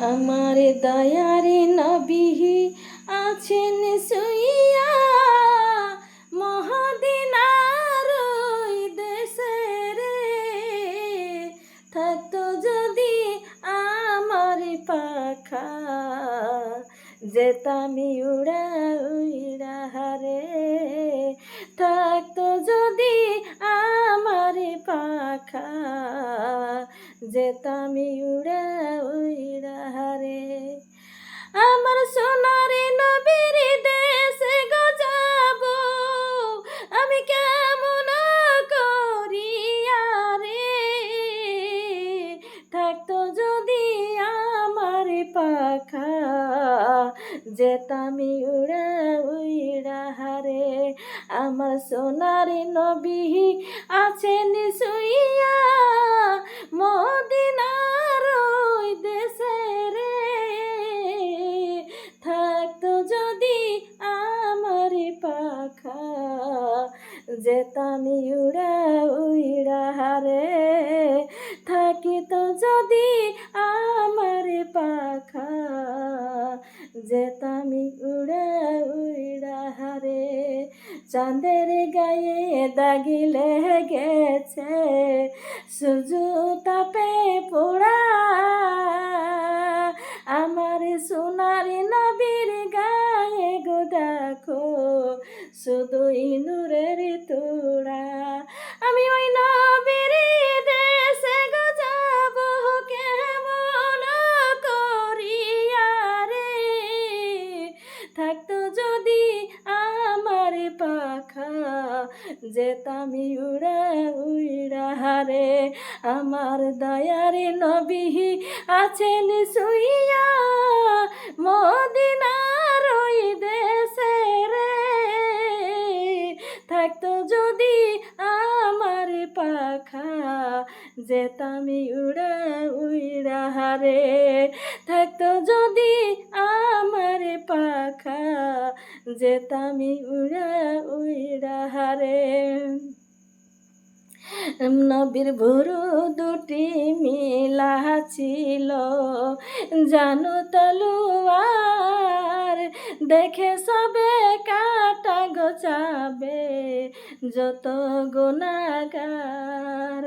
আমার দয়ারি নবী আছেন শুইয়া মহদিনার ওই দেশে রে। থাকতো যদি আমার পাখা, যেতামি উড়া উড়া হারে। থাকতো যদি আমার পাখা, যেতামি উড়া উড়া হারে। আমার সোনারে নবীর দেশে গো যাব, আমি কেমন করিয়া রে। থাকতো যদি আমার পাখা, যেতামি উড়া উড়া হারে। আমার সোনারে নবী আছেন শুইয়া মদিনার ওই দেশে রে। থাকতো যদি আমার পাখা, যেতামি উড়া উড়া হারে। থাকিত যদি আমার পাখা, যেতামি উড়া উড়া হারে। চাঁদের গায়ে দাগিলে গেছে সূর্য তাপে পোড়া, আমার সোনার নবীর গায়ে গো দেখো শুধুই নূরের তোড়া। আমি ওই নবীর দেশে গো যাব কেমন করিয়া রে। থাকতো যদি আমার পাখা, যেতামি উড়া উড়া হারে। আমার দয়ার নবী আছেন শুইয়া মদিনার ওই দেশে রে। থাকতো যদি আমার পাখা, যেতামি উড়া উড়া হারে। থাকতো যদি আমার পাখা, যেতামি উড়া উড়া হারে। নবীর ভুরু দুটি মিলা ছিল জানু তলোয়ার, দেখে সবে কাটা গোছাবে যত গুনাহগার।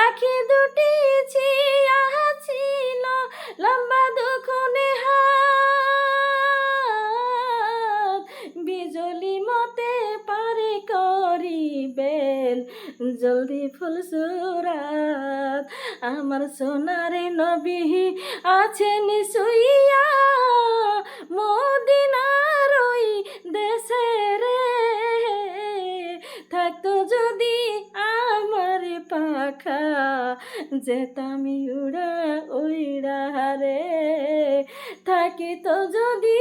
আখি দুটি ছিয়া ছিল লম্বা দুখনে হাত, বিজলি মতে পারে করিবেন জলদি ফুলসুরাত। আমার সোনারে নবী আছেন শুইয়া মদিনার ওই দেশে রে। থাকতো যদি আমার পাখা, যেতামি উড়া উড়া হারে। থাকিত যদি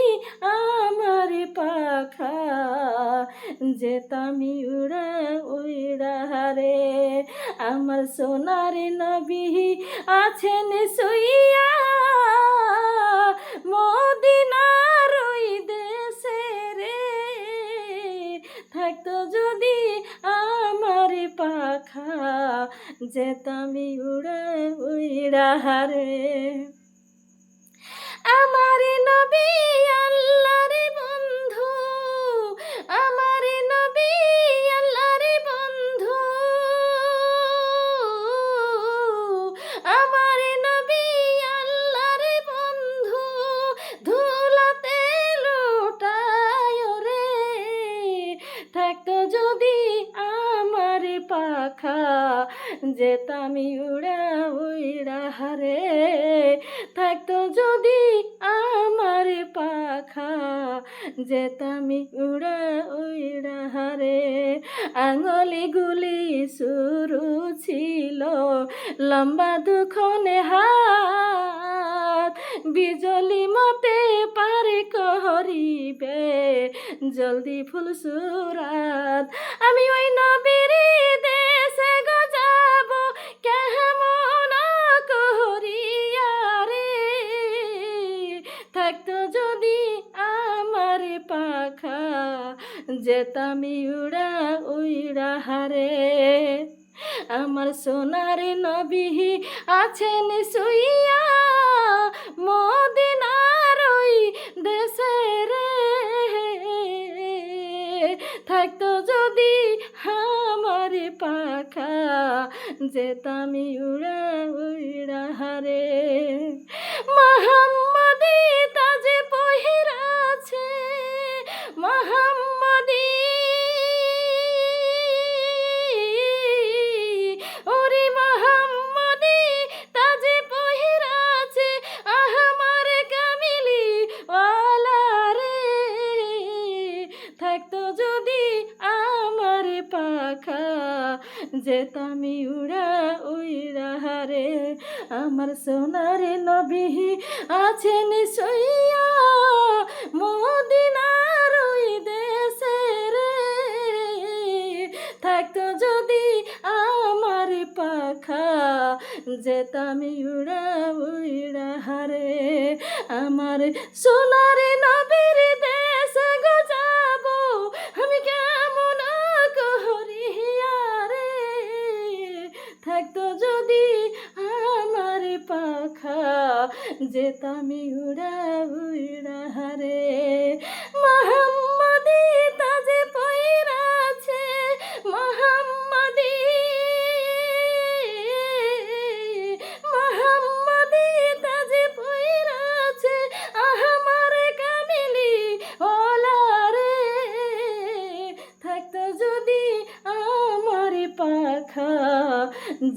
আমার পাখা, যেতামি উড়া উড়া হারে। আমার সোনার নবী আছেন শুইয়া মদিনার ওই দেশে রে। থাকতো যদি আমার পাখা, যেতামি উড়া উড়া হারে। আমার নবী আল্লাহর বন্ধু, আমার নবী আল্লাহর বন্ধু, আমার নবী আল্লাহর বন্ধু। ধুলাতে লুটায় রে। থাকতো যদি আমার পাখা, যেতামি উড়া উড়া হারে। থাকতো যদি আমার পাখা, যেতামি উড়া উড়া হারে। আঙুলি গুলি শুরু ছিল লম্বা দুখনে হাত, বিজলি মতে পারে করিবে জলদি ফুলসুরাত। আমি ওই নবীর দেশে গো যাব কেমন করিয়া রে। থাকতো যদি আমার পাখা, যেতামি উড়া উড়া হারে। আমার সোনার নবী আছেন শুইয়া যেতামি উড়া উইড়া হারে মোহাম্মদী তাজে পহিরাছে মোহাম্মদী ওরে মোহাম্মদী তাজে পহিরাছে আহমার কামিলি ওয়ালা রে থাকতো যদি আমার পাখা যেতামি উড়া উইড়া হারে আমার সোনার নবী আছেন সইয়া মদিনার ওই দেশে রে থাকতো যদি আমার পাখা যেতামি উড়া উইড়া হারে আমার সোনার নবীর দেশ গো যাবো আমি কেমন করিয়া রে থাকতো যদি আমার পাখা যেতামি উড়া উড়া হারে মোহাম্মদী তাজে পয়রাছে মোহাম্মদী মোহাম্মদী তাজে পয়রাছে আহমার কামিলি ওলা রে থাকতো যদি আমার পাখা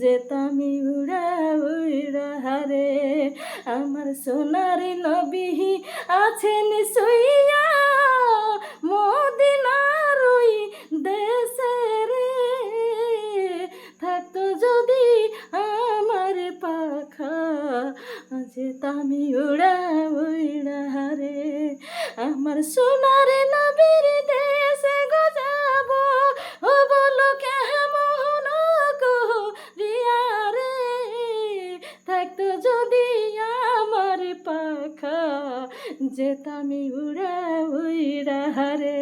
যেতামি উড়া উড়া হারে আমার সোনার নবী আছেন সইয়া মদিনার ওই দেশে রে থাকতো যদি আমার পাখা যেতামি উড়া উড়া হারে আমার সোনার নবীর দেশে গো যাবো ও বলো কেমন করিয়া রে থাকতো যদি আমার পাখা যেতামি উড়া উড়া হারে।